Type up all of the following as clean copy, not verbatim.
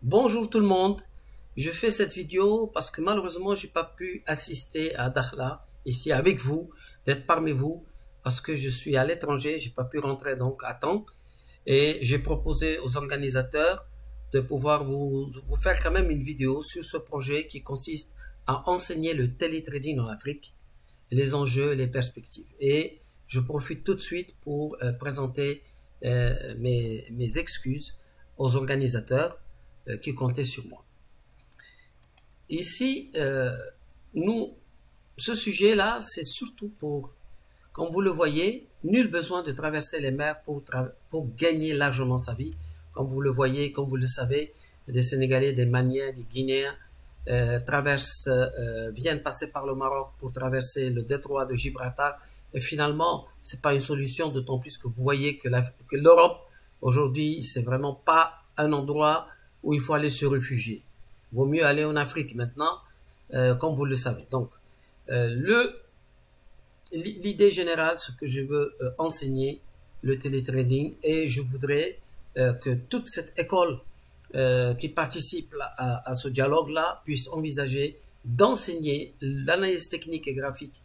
Bonjour tout le monde, je fais cette vidéo parce que malheureusement j'ai pas pu assister à Dakhla ici avec vous, d'être parmi vous parce que je suis à l'étranger, j'ai pas pu rentrer donc à temps et j'ai proposé aux organisateurs de pouvoir vous faire quand même une vidéo sur ce projet qui consiste à enseigner le télétrading en Afrique, les enjeux, les perspectives. Et je profite tout de suite pour présenter mes excuses aux organisateurs qui comptaient sur moi. Ici, nous, ce sujet-là, c'est surtout pour, comme vous le voyez, nul besoin de traverser les mers pour gagner largement sa vie. Comme vous le voyez, comme vous le savez, des Sénégalais, des Maliens, des Guinéens viennent passer par le Maroc pour traverser le détroit de Gibraltar. Et finalement, c'est pas une solution, d'autant plus que vous voyez que l'Europe, aujourd'hui, c'est vraiment pas un endroit où il faut aller se réfugier. Il vaut mieux aller en Afrique maintenant, comme vous le savez. Donc, l'idée générale, ce que je veux enseigner, le télétrading, et je voudrais que toute cette école qui participe à ce dialogue-là puisse envisager d'enseigner l'analyse technique et graphique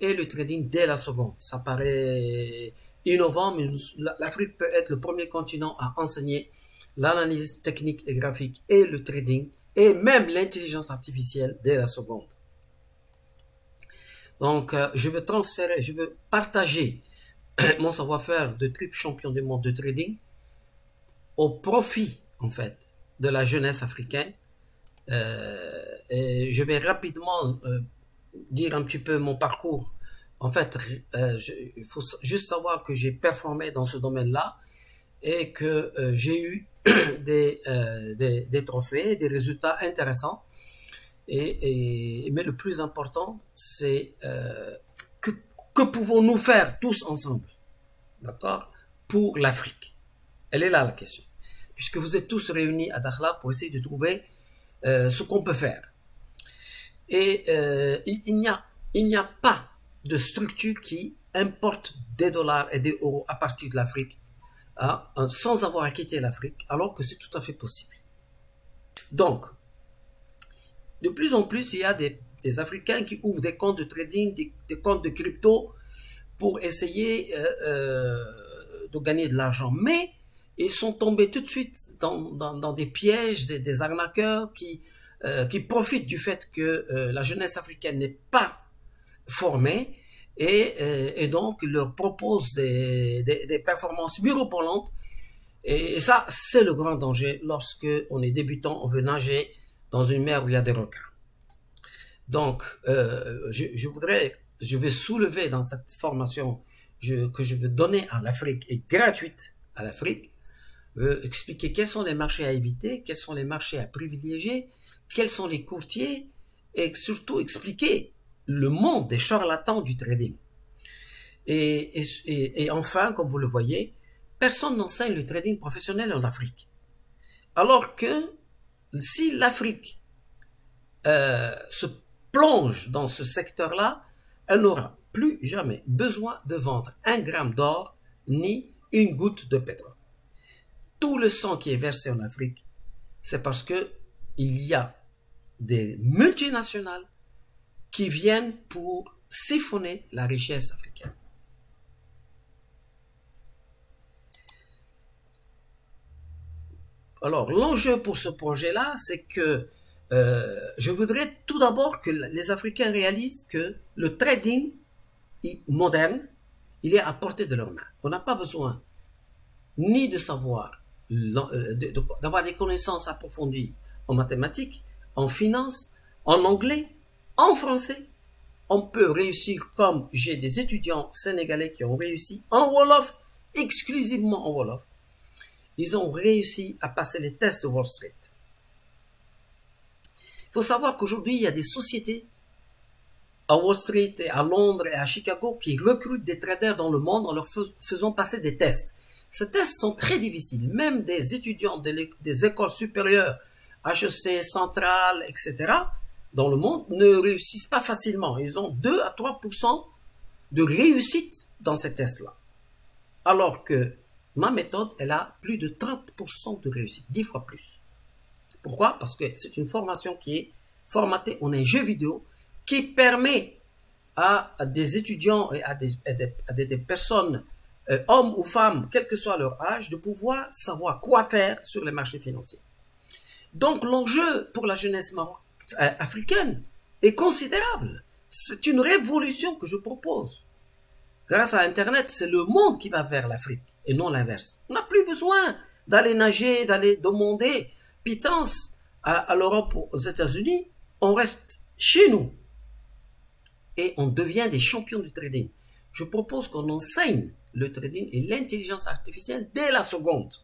et le trading dès la seconde. Ça paraît innovant, mais l'Afrique peut être le premier continent à enseigner l'analyse technique et graphique et le trading et même l'intelligence artificielle dès la seconde. Donc, je veux partager mon savoir-faire de triple champion du monde de trading au profit, en fait, de la jeunesse africaine. Et je vais rapidement dire un petit peu mon parcours. En fait, il faut juste savoir que j'ai performé dans ce domaine-là et que j'ai eu des trophées, des résultats intéressants. Mais le plus important, c'est que pouvons-nous faire tous ensemble, d'accord, pour l'Afrique. Elle est là la question. Puisque vous êtes tous réunis à Dakhla pour essayer de trouver ce qu'on peut faire. Et il n'y a pas de structure qui importe des dollars et des euros à partir de l'Afrique sans avoir quitté l'Afrique, alors que c'est tout à fait possible. Donc, de plus en plus, il y a des Africains qui ouvrent des comptes de trading, des comptes de crypto pour essayer de gagner de l'argent. Mais ils sont tombés tout de suite dans des pièges, des arnaqueurs qui profitent du fait que la jeunesse africaine n'est pas formée et donc leur proposent des performances mirobolantes. Et ça, c'est le grand danger lorsque on est débutant, on veut nager dans une mer où il y a des requins. Donc, je vais soulever dans cette formation que je veux donner à l'Afrique et gratuite à l'Afrique, expliquer quels sont les marchés à éviter, quels sont les marchés à privilégier, quels sont les courtiers et surtout expliquer le monde des charlatans du trading. Et enfin, comme vous le voyez, personne n'enseigne le trading professionnel en Afrique. Alors que si l'Afrique se plonge dans ce secteur-là, elle n'aura plus jamais besoin de vendre un gramme d'or ni une goutte de pétrole. Tout le sang qui est versé en Afrique, c'est parce que il y a des multinationales qui viennent pour siphonner la richesse africaine. Alors, l'enjeu pour ce projet-là, c'est que je voudrais tout d'abord que les Africains réalisent que le trading moderne, il est à portée de leurs mains. On n'a pas besoin ni de savoir, d'avoir des connaissances approfondies en mathématiques, en finance, en anglais, en français. On peut réussir comme j'ai des étudiants sénégalais qui ont réussi en Wolof, exclusivement en Wolof. Ils ont réussi à passer les tests de Wall Street. Il faut savoir qu'aujourd'hui, il y a des sociétés à Wall Street, et à Londres et à Chicago qui recrutent des traders dans le monde en leur faisant passer des tests. Ces tests sont très difficiles. Même des étudiants des écoles supérieures, HEC, Centrale, etc., dans le monde, ne réussissent pas facilement. Ils ont 2 à 3% de réussite dans ces tests-là. Alors que ma méthode, elle a plus de 30% de réussite, 10 fois plus. Pourquoi? Parce que c'est une formation qui est formatée en un jeu vidéo qui permet à des étudiants et à des personnes, hommes ou femmes, quel que soit leur âge, de pouvoir savoir quoi faire sur les marchés financiers. Donc l'enjeu pour la jeunesse africaine est considérable. C'est une révolution que je propose. Grâce à Internet, c'est le monde qui va vers l'Afrique et non l'inverse. On n'a plus besoin d'aller nager, d'aller demander pitance à l'Europe ou aux États-Unis. On reste chez nous et on devient des champions du trading. Je propose qu'on enseigne le trading et l'intelligence artificielle dès la seconde.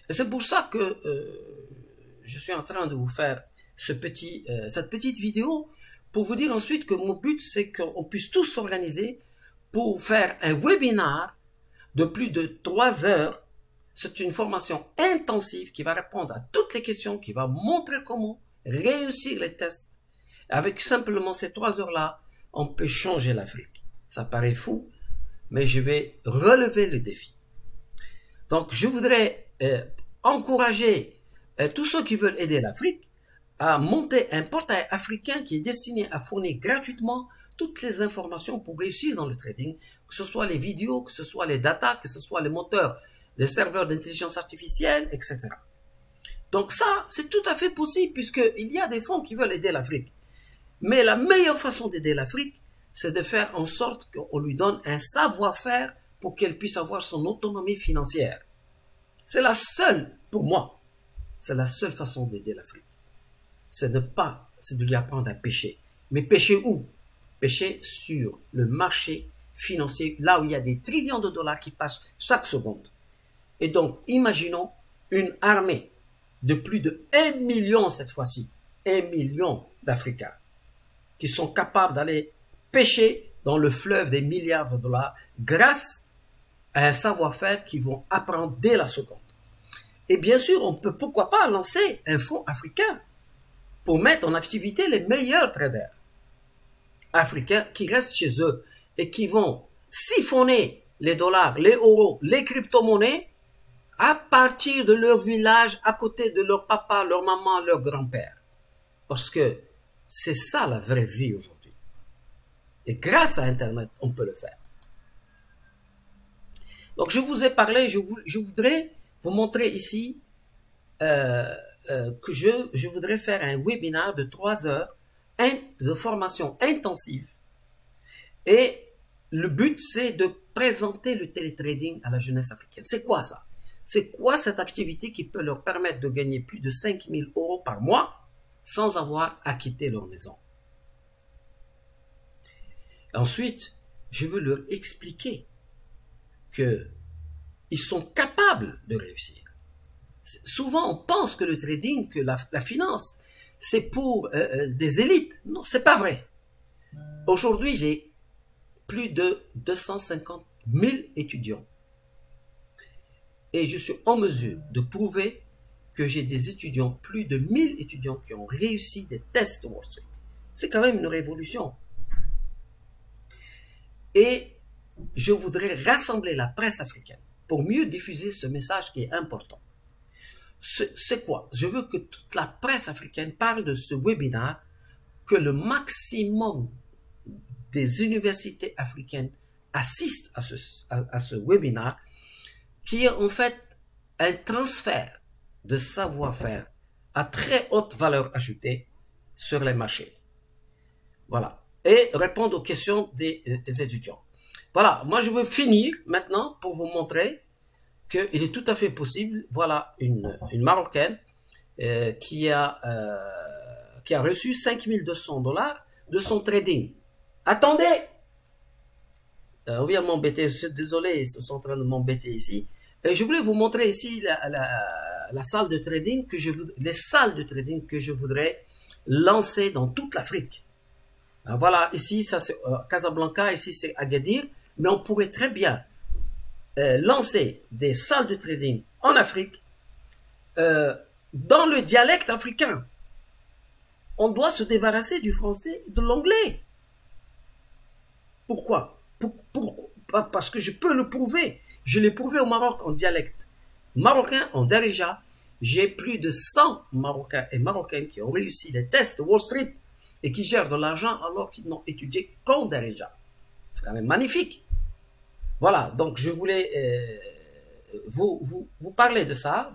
Et c'est pour ça que je suis en train de vous faire cette petite vidéo pour vous dire ensuite que mon but, c'est qu'on puisse tous s'organiser pour faire un webinaire de plus de 3 heures. C'est une formation intensive qui va répondre à toutes les questions, qui va montrer comment réussir les tests. Avec simplement ces 3 heures-là, on peut changer l'Afrique. Ça paraît fou, mais je vais relever le défi. Donc, je voudrais encourager tous ceux qui veulent aider l'Afrique à monter un portail africain qui est destiné à fournir gratuitement toutes les informations pour réussir dans le trading, que ce soit les vidéos, que ce soit les datas, que ce soit les moteurs, les serveurs d'intelligence artificielle, etc. Donc ça, c'est tout à fait possible puisqu'il y a des fonds qui veulent aider l'Afrique. Mais la meilleure façon d'aider l'Afrique, c'est de faire en sorte qu'on lui donne un savoir-faire pour qu'elle puisse avoir son autonomie financière. C'est la seule, pour moi, c'est la seule façon d'aider l'Afrique. C'est de lui apprendre à pêcher. Mais pêcher où? Pêcher sur le marché financier, là où il y a des trillions de dollars qui passent chaque seconde. Et donc, imaginons une armée de plus de 1 million cette fois-ci, 1 million d'Africains qui sont capables d'aller pêcher dans le fleuve des milliards de dollars grâce à un savoir-faire qu'ils vont apprendre dès la seconde. Et bien sûr, on peut pourquoi pas lancer un fonds africain pour mettre en activité les meilleurs traders africains qui restent chez eux et qui vont siphonner les dollars, les euros, les crypto-monnaies à partir de leur village, à côté de leur papa, leur maman, leur grand-père. Parce que c'est ça la vraie vie aujourd'hui. Et grâce à Internet, on peut le faire. Donc je vous ai parlé, je voudrais vous montrer ici que je voudrais faire un webinaire de 3 heures de formation intensive. Et le but, c'est de présenter le télétrading à la jeunesse africaine. C'est quoi ça? C'est quoi cette activité qui peut leur permettre de gagner plus de 5 000 € par mois sans avoir à quitter leur maison? Ensuite, je veux leur expliquer qu'ils sont capables de réussir. Souvent, on pense que le trading, que la finance, c'est pour des élites. Non, c'est pas vrai. Aujourd'hui, j'ai plus de 250 000 étudiants. Et je suis en mesure de prouver que j'ai des étudiants, plus de 1000 étudiants qui ont réussi des tests de Wall Street. C'est quand même une révolution. Et je voudrais rassembler la presse africaine pour mieux diffuser ce message qui est important. C'est quoi? Je veux que toute la presse africaine parle de ce webinaire, que le maximum des universités africaines assistent à ce webinaire, qui est en fait un transfert de savoir-faire à très haute valeur ajoutée sur les marchés. Voilà. Et répondre aux questions des étudiants. Voilà. Moi, je veux finir maintenant pour vous montrer qu'il est tout à fait possible. Voilà une Marocaine qui a reçu 5 200 $ de son trading. Attendez! On vient m'embêter, je suis désolé, ils sont en train de m'embêter ici. Et je voulais vous montrer ici la salle de trading les salles de trading que je voudrais lancer dans toute l'Afrique. Voilà, ici, ça c'est Casablanca, ici c'est Agadir, mais on pourrait très bien lancer des salles de trading en Afrique dans le dialecte africain. On doit se débarrasser du français et de l'anglais. Pourquoi? Parce que je peux le prouver. Je l'ai prouvé au Maroc en dialecte marocain, en Darija. j'ai plus de 100 Marocains et Marocaines qui ont réussi les tests de Wall Street et qui gèrent de l'argent alors qu'ils n'ont étudié qu'en dirigeant. C'est quand même magnifique. Voilà, donc je voulais vous parler de ça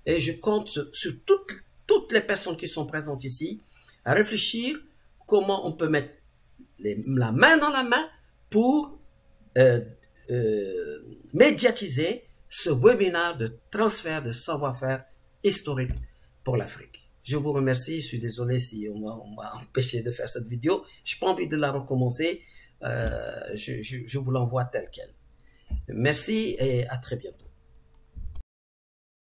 et je compte sur toutes les personnes qui sont présentes ici à réfléchir comment on peut mettre la main dans la main pour médiatiser ce webinaire de transfert de savoir-faire historique pour l'Afrique. Je vous remercie, je suis désolé si on m'a empêché de faire cette vidéo, je n'ai pas envie de la recommencer, je vous l'envoie telle quelle. Merci et à très bientôt.